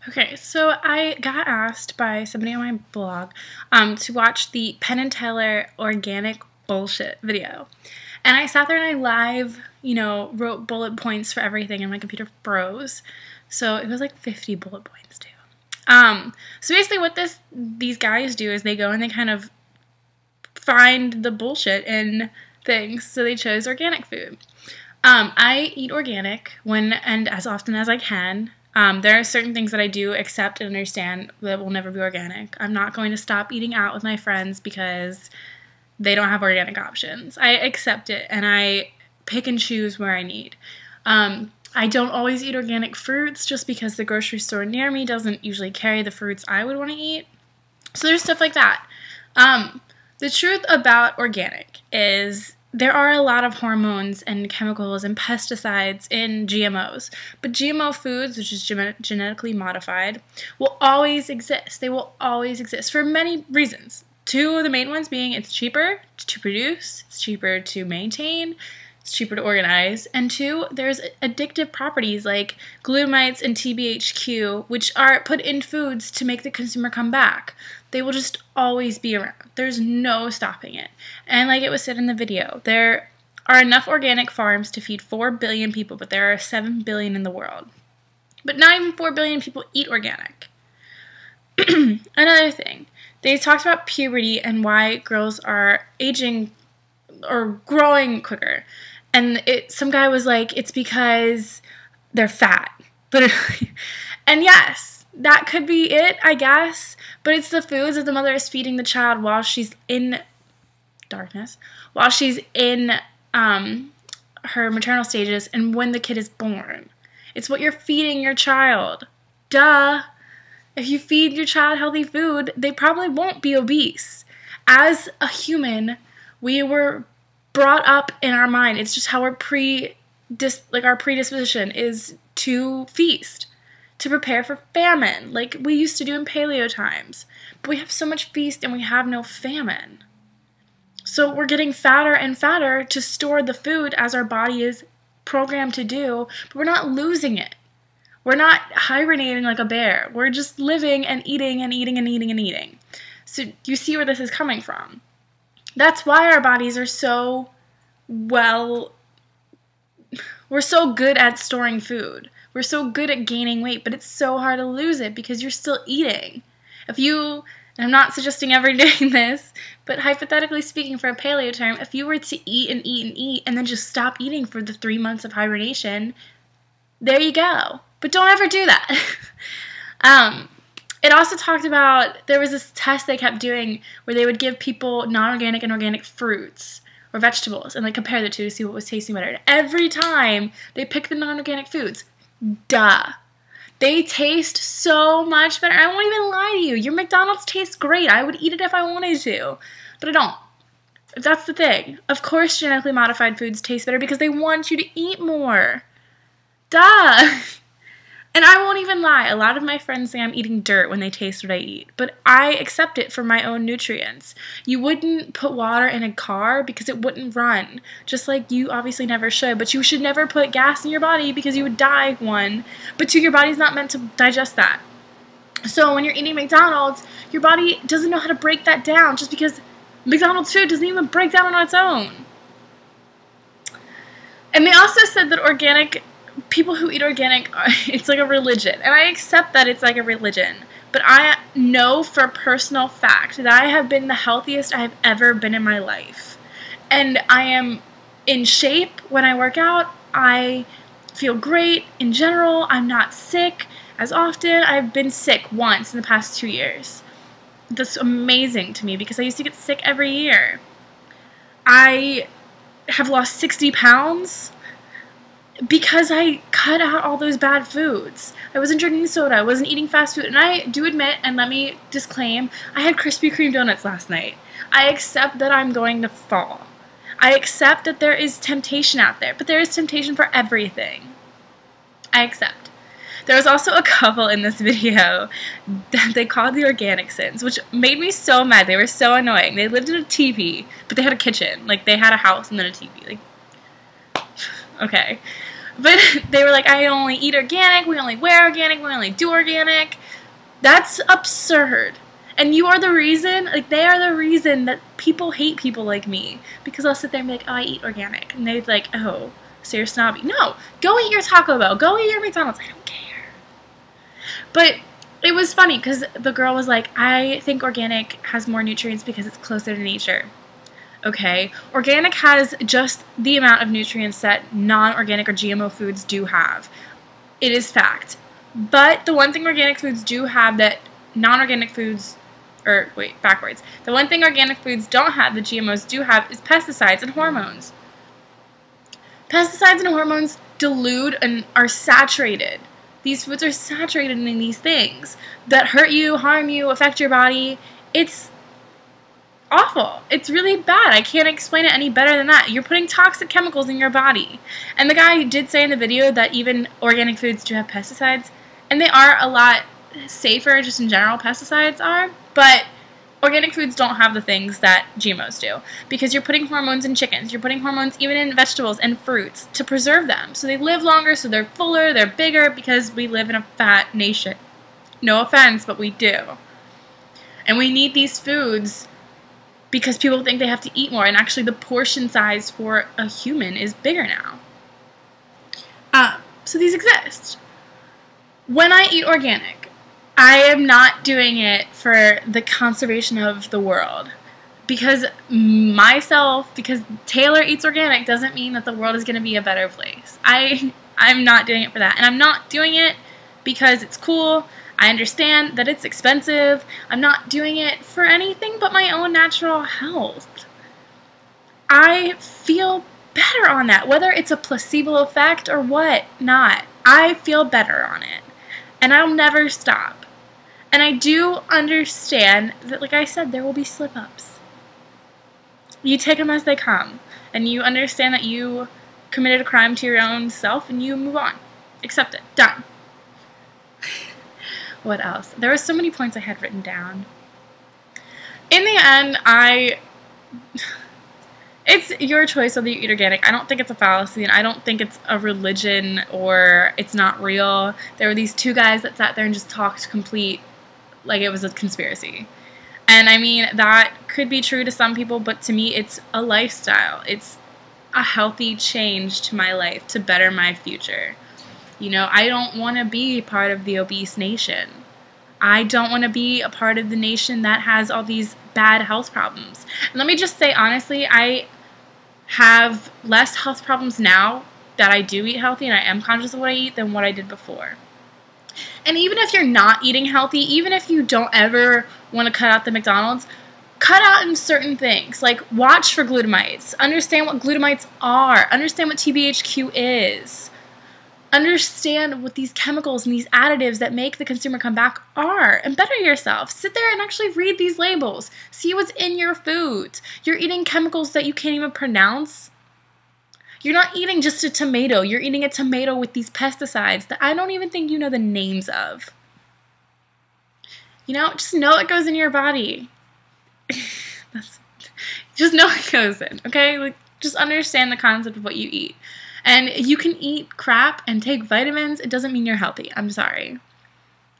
Okay, so I got asked by somebody on my blog to watch the Penn&Teller organic bullshit video. And I sat there and I live, wrote bullet points for everything and my computer froze. So it was like 50 bullet points too. So basically what these guys do is they go and they kind of find the bullshit in things. So they chose organic food. I eat organic when and as often as I can. There are certain things that I do accept and understand that will never be organic. I'm not going to stop eating out with my friends because they don't have organic options. I accept it and I pick and choose where I need. I don't always eat organic fruits just because the grocery store near me doesn't usually carry the fruits I would want to eat. So there's stuff like that. The truth about organic is there are a lot of hormones and chemicals and pesticides in GMOs, but GMO foods, which is genetically modified, will always exist. They will always exist for many reasons. Two of the main ones being it's cheaper to produce, it's cheaper to maintain, it's cheaper to organize, and two, there's addictive properties like glutamites and TBHQ, which are put in foods to make the consumer come back. They will just always be around. There's no stopping it. And like it was said in the video, there are enough organic farms to feed 4 billion people, but there are 7 billion in the world. But not even 4 billion people eat organic. Another thing, they talked about puberty and why girls are aging or growing quicker. And some guy was like, it's because they're fat. Literally. And yes, that could be it, I guess. But it's the foods that the mother is feeding the child while she's in darkness, while she's in her maternal stages and when the kid is born. It's what you're feeding your child. Duh. If you feed your child healthy food, they probably won't be obese. As a human, we were brought up in our mind. It's just how our predisposition is to feast, to prepare for famine, like we used to do in paleo times. But we have so much feast and we have no famine. So we're getting fatter and fatter to store the food as our body is programmed to do, but we're not losing it. We're not hibernating like a bear. We're just living and eating and eating and eating and eating. So you see where this is coming from. That's why our bodies are so we're so good at storing food. We're so good at gaining weight, but it's so hard to lose it because you're still eating. And I'm not suggesting ever doing this, but hypothetically speaking for a paleo term, if you were to eat and eat and eat and then just stop eating for the 3 months of hibernation, there you go. But don't ever do that. It also talked about, there was this test they kept doing where they would give people non-organic and organic fruits or vegetables and like compare the two to see what was tasting better. And every time they picked the non-organic foods, duh, they taste so much better. I won't even lie to you. Your McDonald's tastes great. I would eat it if I wanted to, but I don't. That's the thing. Of course genetically modified foods taste better because they want you to eat more. Duh. And I won't even lie, a lot of my friends say I'm eating dirt when they taste what I eat, but I accept it for my own nutrients. You wouldn't put water in a car because it wouldn't run, just like you obviously never should, but you should never put gas in your body because you would die, one, but two, your body's not meant to digest that. So when you're eating McDonald's, your body doesn't know how to break that down just because McDonald's food doesn't even break down on its own. And they also said that people who eat organic, it's like a religion. And I accept that it's like a religion. But I know for a personal fact that I have been the healthiest I have ever been in my life. And I am in shape when I work out. I feel great in general. I'm not sick as often. I've been sick once in the past 2 years. That's amazing to me because I used to get sick every year. I have lost 60 pounds because I cut out all those bad foods. I wasn't drinking soda. I wasn't eating fast food. And I do admit, and let me disclaim, I had Krispy Kreme donuts last night. I accept that I'm going to fall. I accept that there is temptation out there, but there is temptation for everything. I accept. There was also a couple in this video that they called the organic sins, which made me so mad. They were so annoying. They lived in a teepee, but they had a kitchen. Like, they had a house and then a teepee. Like, okay. But they were like, I only eat organic, we only wear organic, we only do organic. That's absurd. And you are the reason, like, they are the reason that people hate people like me. Because I'll sit there and be like, oh, I eat organic. And they're like, oh, so you're snobby. No, go eat your Taco Bell. Go eat your McDonald's. I don't care. But it was funny because the girl was like, I think organic has more nutrients because it's closer to nature. Okay, organic has just the amount of nutrients that non-organic or GMO foods do have. It is fact. But the one thing organic foods do have that non-organic foods, or wait, backwards. The one thing organic foods don't have that GMOs do have is pesticides and hormones. Pesticides and hormones dilute and are saturated. These foods are saturated in these things that hurt you, harm you, affect your body. It's awful. It's really bad. I can't explain it any better than that. You're putting toxic chemicals in your body. And the guy did say in the video that even organic foods do have pesticides, and they are a lot safer just in general, pesticides are, but organic foods don't have the things that GMOs do because you're putting hormones in chickens, you're putting hormones even in vegetables and fruits to preserve them so they live longer, so they're fuller, they're bigger, because we live in a fat nation. No offense, but we do. And we need these foods because people think they have to eat more, and actually the portion size for a human is bigger now. So these exist. When I eat organic, I am not doing it for the conservation of the world. Because Taylor eats organic doesn't mean that the world is going to be a better place. I'm not doing it for that. And I'm not doing it because it's cool. I understand that it's expensive. I'm not doing it for anything but my own natural health. I feel better on that, whether it's a placebo effect or what not. I feel better on it. And I'll never stop. And I do understand that, like I said, there will be slip-ups. You take them as they come. And you understand that you committed a crime to your own self and you move on. Accept it. Done. What else? There were so many points I had written down. In the end, it's your choice whether you eat organic. I don't think it's a fallacy, and I don't think it's a religion or it's not real. There were these two guys that sat there and just talked complete like it was a conspiracy. And I mean, that could be true to some people, but to me, it's a lifestyle. It's a healthy change to my life to better my future. You know, I don't want to be part of the obese nation. I don't want to be a part of the nation that has all these bad health problems. And let me just say, honestly, I have less health problems now that I do eat healthy and I am conscious of what I eat than what I did before. And even if you're not eating healthy, even if you don't ever want to cut out the McDonald's, cut out in certain things. Like, watch for glutamites. Understand what glutamites are. Understand what TBHQ is. Understand what these chemicals and these additives that make the consumer come back are, and better yourself. Sit there and actually read these labels. See what's in your foods. You're eating chemicals that you can't even pronounce. You're not eating just a tomato. You're eating a tomato with these pesticides that I don't even think you know the names of. You know, just know what goes in your body. Just know what goes in, okay? Like, just understand the concept of what you eat. And you can eat crap and take vitamins. It doesn't mean you're healthy. I'm sorry.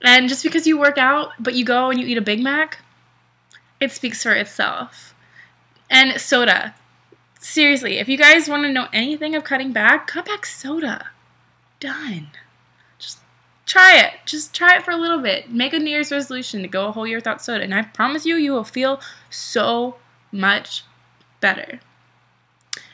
And just because you work out, but you go and you eat a Big Mac, it speaks for itself. And soda. Seriously, if you guys want to know anything of cutting back, cut back soda. Done. Just try it. Just try it for a little bit. Make a New Year's resolution to go a whole year without soda. And I promise you, you will feel so much better.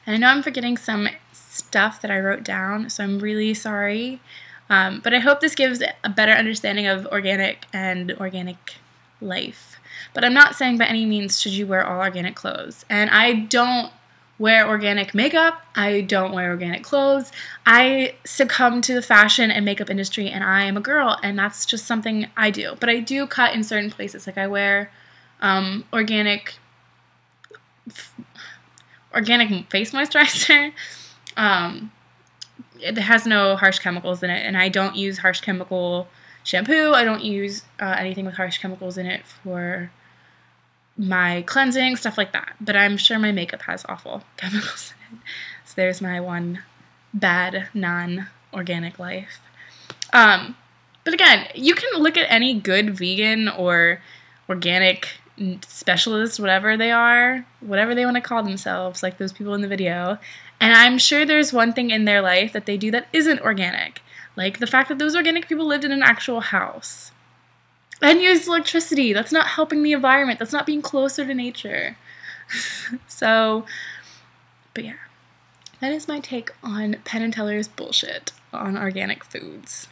And I know I'm forgetting some stuff that I wrote down, so I'm really sorry. But I hope this gives a better understanding of organic and organic life. But I'm not saying by any means should you wear all organic clothes. And I don't wear organic makeup. I don't wear organic clothes. I succumb to the fashion and makeup industry, and I am a girl, and that's just something I do. But I do cut in certain places. Like, I wear organic face moisturizer. It has no harsh chemicals in it, and I don't use harsh chemical shampoo. I don't use anything with harsh chemicals in it for my cleansing, stuff like that. But I'm sure my makeup has awful chemicals in it. So there's my one bad non-organic life. But again, you can look at any good vegan or organic specialist, whatever they are, whatever they want to call themselves, like those people in the video, and I'm sure there's one thing in their life that they do that isn't organic. Like the fact that those organic people lived in an actual house and used electricity. That's not helping the environment. That's not being closer to nature. So, but yeah, that is my take on Penn and Teller's bullshit on organic foods.